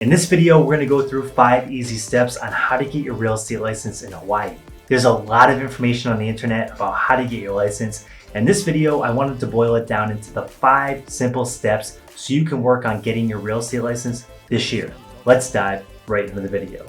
In this video, we're going to go through 5 easy steps on how to get your real estate license in Hawaii. There's a lot of information on the internet about how to get your license. In this video, I wanted to boil it down into the 5 simple steps so you can work on getting your real estate license this year. Let's dive right into the video.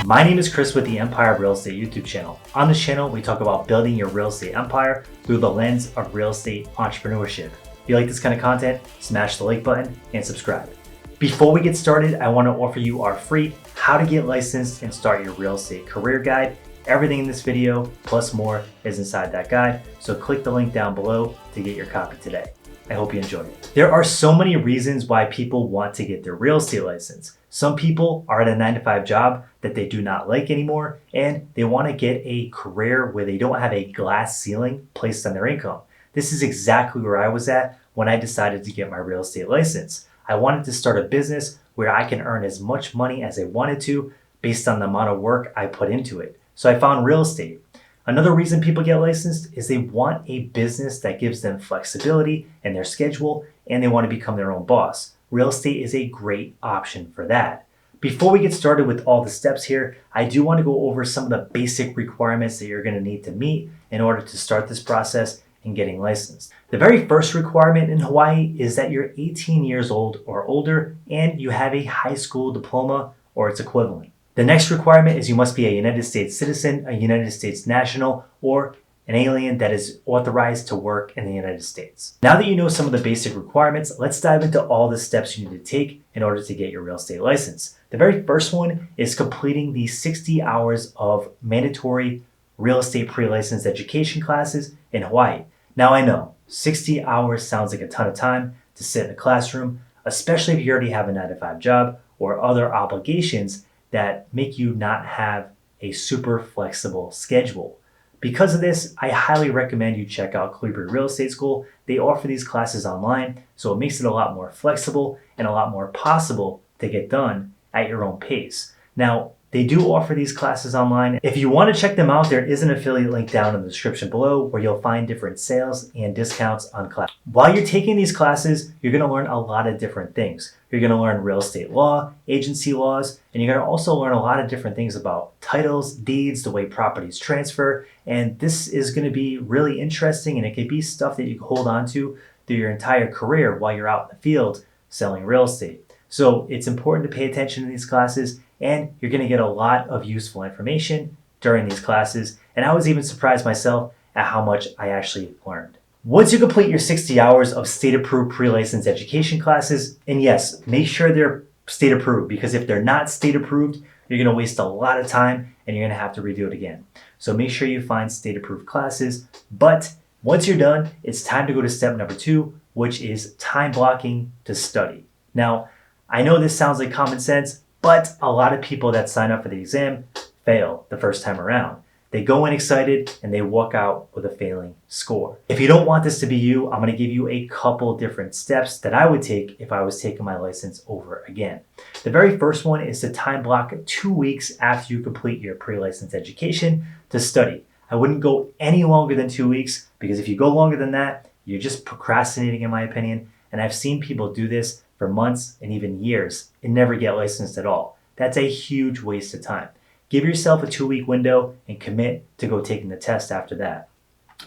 My name is Chris with the Empire Real Estate YouTube channel. On this channel, we talk about building your real estate empire through the lens of real estate entrepreneurship. If you like this kind of content, smash the like button and subscribe. Before we get started, I want to offer you our free How to Get Licensed and Start Your Real Estate Career Guide. Everything in this video, plus more, is inside that guide, so click the link down below to get your copy today. I hope you enjoy it. There are so many reasons why people want to get their real estate license. Some people are at a 9-to-5 job that they do not like anymore, and they want to get a career where they don't have a glass ceiling placed on their income. This is exactly where I was at when I decided to get my real estate license. I wanted to start a business where I can earn as much money as I wanted to based on the amount of work I put into it. So I found real estate. Another reason people get licensed is they want a business that gives them flexibility in their schedule, and they want to become their own boss. Real estate is a great option for that. Before we get started with all the steps here, I do want to go over some of the basic requirements that you're going to need to meet in order to start this process in getting licensed. The very first requirement in Hawaii is that you're 18 years old or older and you have a high school diploma or its equivalent. The next requirement is you must be a United States citizen, a United States national, or an alien that is authorized to work in the United States. Now that you know some of the basic requirements, let's dive into all the steps you need to take in order to get your real estate license. The very first one is completing the 60 hours of mandatory real estate pre-license education classes in Hawaii. Now I know 60 hours sounds like a ton of time to sit in a classroom, especially if you already have a 9-to-5 job or other obligations that make you not have a super flexible schedule. Because of this, I highly recommend you check out Colibri Real Estate School. They offer these classes online, so it makes it a lot more flexible and a lot more possible to get done at your own pace. Now, they do offer these classes online. If you want to check them out, there is an affiliate link down in the description below where you'll find different sales and discounts on classes. While you're taking these classes, you're going to learn a lot of different things. You're going to learn real estate law, agency laws, and you're going to also learn a lot of different things about titles, deeds, the way properties transfer. And this is going to be really interesting, and it could be stuff that you can hold on to through your entire career while you're out in the field selling real estate. So it's important to pay attention to these classes, and you're going to get a lot of useful information during these classes. And I was even surprised myself at how much I actually learned. Once you complete your 60 hours of state-approved pre-license education classes, and yes, make sure they're state-approved, because if they're not state-approved, you're going to waste a lot of time and you're going to have to redo it again. So make sure you find state-approved classes. But once you're done, it's time to go to step number 2, which is time blocking to study. Now, I know this sounds like common sense, but a lot of people that sign up for the exam fail the first time around. They go in excited and they walk out with a failing score. If you don't want this to be you, I'm going to give you a couple different steps that I would take if I was taking my license over again. The very first one is to time block 2 weeks after you complete your pre-license education to study. I wouldn't go any longer than 2 weeks, because if you go longer than that, you're just procrastinating, in my opinion. And I've seen people do this for months and even years and never get licensed at all. That's a huge waste of time. Give yourself a 2-week window and commit to go taking the test after that.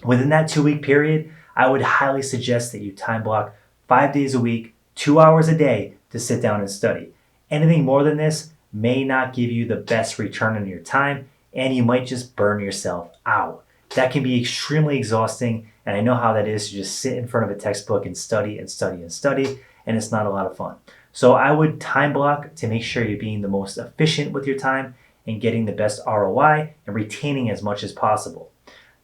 Within that 2-week period, I would highly suggest that you time block 5 days a week, 2 hours a day to sit down and study. Anything more than this may not give you the best return on your time, and you might just burn yourself out. That can be extremely exhausting, and I know how that is to just sit in front of a textbook and study and study and study, and it's not a lot of fun. So I would time block to make sure you're being the most efficient with your time and getting the best ROI and retaining as much as possible.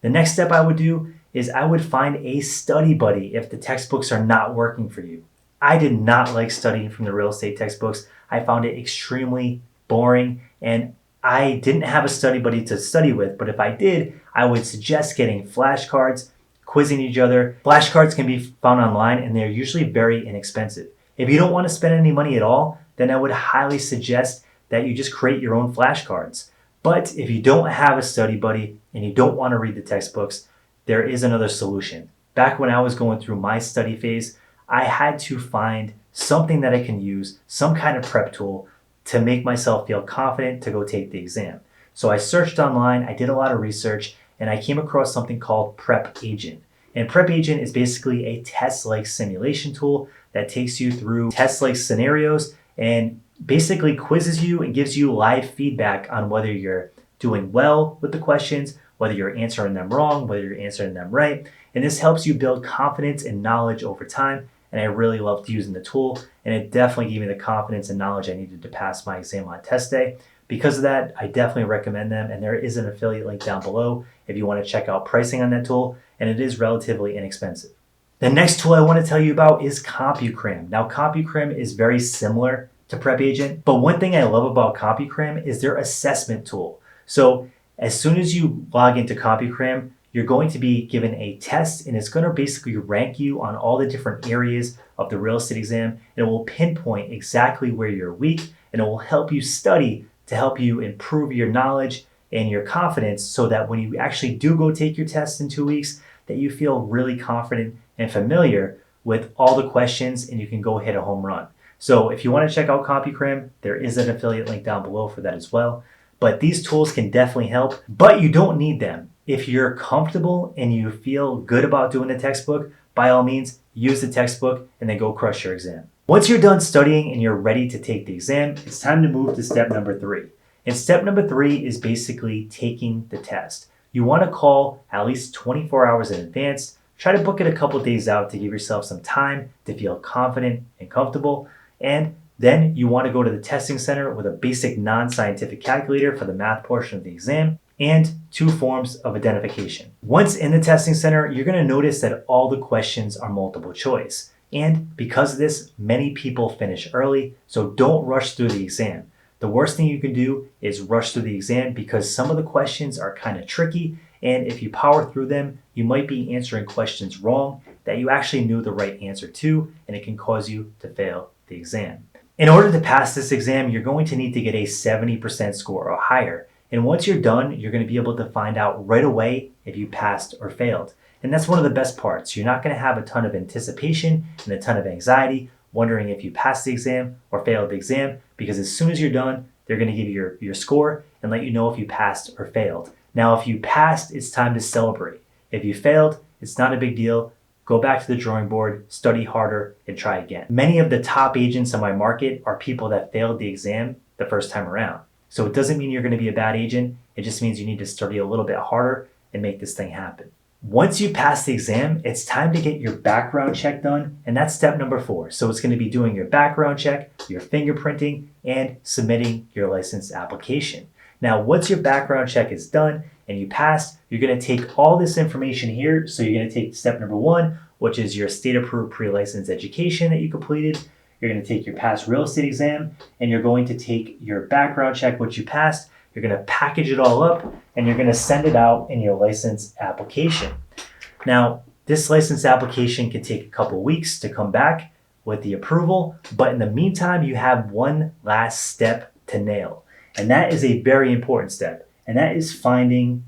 The next step I would do is I would find a study buddy if the textbooks are not working for you. I did not like studying from the real estate textbooks. I found it extremely boring, and I didn't have a study buddy to study with, but if I did, I would suggest getting flashcards, quizzing each other. Flashcards can be found online, and they're usually very inexpensive. If you don't want to spend any money at all, then I would highly suggest that you just create your own flashcards. But if you don't have a study buddy and you don't want to read the textbooks, there is another solution. back when I was going through my study phase, I had to find something that I can use, some kind of prep tool to make myself feel confident to go take the exam. So I searched online, I did a lot of research, and I came across something called Prep Agent. And Prep Agent is basically a test-like simulation tool that takes you through test-like scenarios and basically quizzes you and gives you live feedback on whether you're doing well with the questions, whether you're answering them wrong, whether you're answering them right. And this helps you build confidence and knowledge over time. And I really loved using the tool, and it definitely gave me the confidence and knowledge I needed to pass my exam on test day. Because of that, I definitely recommend them, and there is an affiliate link down below if you want to check out pricing on that tool, and it is relatively inexpensive. The next tool I want to tell you about is CompuCram. Now, CompuCram is very similar to Prep Agent, but one thing I love about CompuCram is their assessment tool. So as soon as you log into CompuCram, you're going to be given a test, and it's going to basically rank you on all the different areas of the real estate exam, and it will pinpoint exactly where you're weak, and it will help you study to help you improve your knowledge and your confidence so that when you actually do go take your test in 2 weeks, that you feel really confident and familiar with all the questions and you can go hit a home run. So if you want to check out CompuCram, there is an affiliate link down below for that as well. But these tools can definitely help, but you don't need them. If you're comfortable and you feel good about doing the textbook, by all means, use the textbook and then go crush your exam. Once you're done studying and you're ready to take the exam, it's time to move to step number 3. And step number 3 is basically taking the test. You want to call at least 24 hours in advance. Try to book it a couple days out to give yourself some time to feel confident and comfortable. And then you want to go to the testing center with a basic non-scientific calculator for the math portion of the exam and 2 forms of identification. Once in the testing center, you're going to notice that all the questions are multiple choice. And because of this, many people finish early, so don't rush through the exam. The worst thing you can do is rush through the exam because some of the questions are kind of tricky, and if you power through them, you might be answering questions wrong that you actually knew the right answer to, and it can cause you to fail the exam. In order to pass this exam, you're going to need to get a 70% score or higher. And once you're done, you're going to be able to find out right away if you passed or failed. And that's one of the best parts. You're not going to have a ton of anticipation and a ton of anxiety wondering if you passed the exam or failed the exam, because as soon as you're done, they're going to give you your score and let you know if you passed or failed. Now, if you passed, it's time to celebrate. If you failed, it's not a big deal. Go back to the drawing board, study harder, and try again. Many of the top agents on my market are people that failed the exam the first time around. So it doesn't mean you're going to be a bad agent. It just means you need to study a little bit harder and make this thing happen. Once you pass the exam, it's time to get your background check done, and that's step number 4. So it's going to be doing your background check, your fingerprinting, and submitting your license application. Now, once your background check is done and you passed, you're going to take all this information here. So you're going to take step number 1, which is your state-approved pre-license education that you completed. You're going to take your past real estate exam, and you're going to take your background check, which you passed. You're going to package it all up, and you're going to send it out in your license application. Now, this license application can take a couple weeks to come back with the approval, but in the meantime, you have one last step to nail. And that is a very important step, and that is finding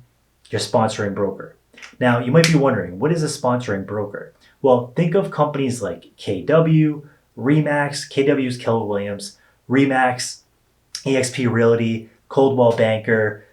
your sponsoring broker. Now, you might be wondering, what is a sponsoring broker? Well, think of companies like KW, Remax, KW's Keller Williams, Remax, eXp Realty, Coldwell Banker,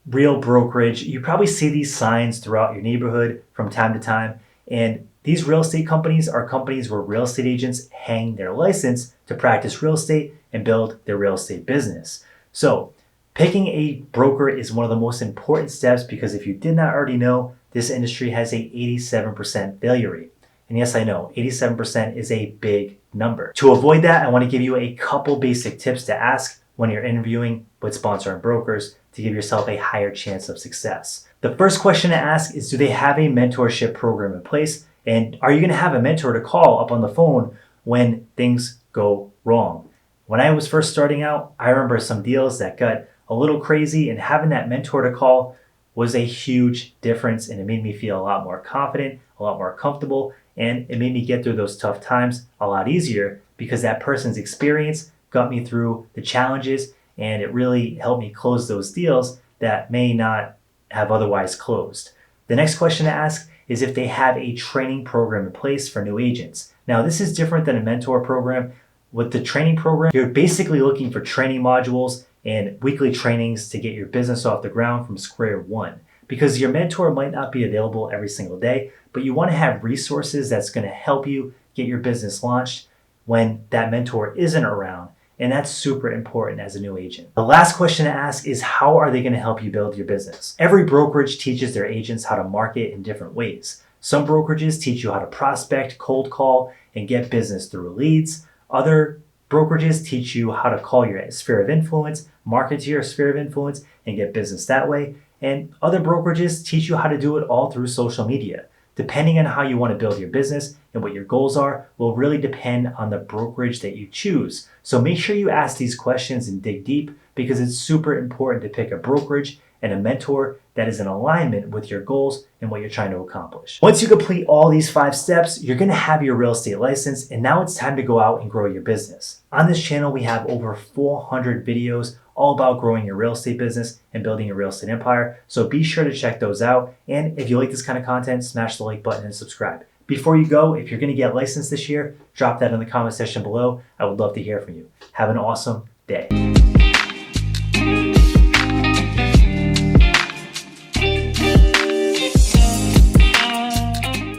Real Brokerage. You probably see these signs throughout your neighborhood from time to time. And these real estate companies are companies where real estate agents hang their license to practice real estate and build their real estate business. So picking a broker is one of the most important steps because if you did not already know, this industry has a 87% failure rate. And yes, I know, 87% is a big number. To avoid that, I want to give you a couple basic tips to ask when you're interviewing with sponsoring brokers to give yourself a higher chance of success. The first question to ask is, do they have a mentorship program in place? And are you going to have a mentor to call up on the phone when things go wrong? When I was first starting out, I remember some deals that got a little crazy, and having that mentor to call was a huge difference, and it made me feel a lot more confident, a lot more comfortable, and it made me get through those tough times a lot easier because that person's experience got me through the challenges, and it really helped me close those deals that may not have otherwise closed. The next question to ask is if they have a training program in place for new agents. Now, this is different than a mentor program. With the training program, you're basically looking for training modules and weekly trainings to get your business off the ground from square one. Because your mentor might not be available every single day, but you want to have resources that's going to help you get your business launched when that mentor isn't around. And that's super important as a new agent. The last question to ask is, how are they going to help you build your business? Every brokerage teaches their agents how to market in different ways. Some brokerages teach you how to prospect, cold call, and get business through leads. Other brokerages teach you how to call your sphere of influence, market to your sphere of influence, and get business that way. And other brokerages teach you how to do it all through social media. Depending on how you want to build your business and what your goals are will really depend on the brokerage that you choose. So make sure you ask these questions and dig deep, because it's super important to pick a brokerage and a mentor that is in alignment with your goals and what you're trying to accomplish. Once you complete all these 5 steps, you're going to have your real estate license, and now it's time to go out and grow your business. On this channel, we have over 400 videos all about growing your real estate business and building your real estate empire. So be sure to check those out. And if you like this kind of content, smash the like button and subscribe. Before you go, if you're going to get licensed this year, drop that in the comment section below. I would love to hear from you. Have an awesome day.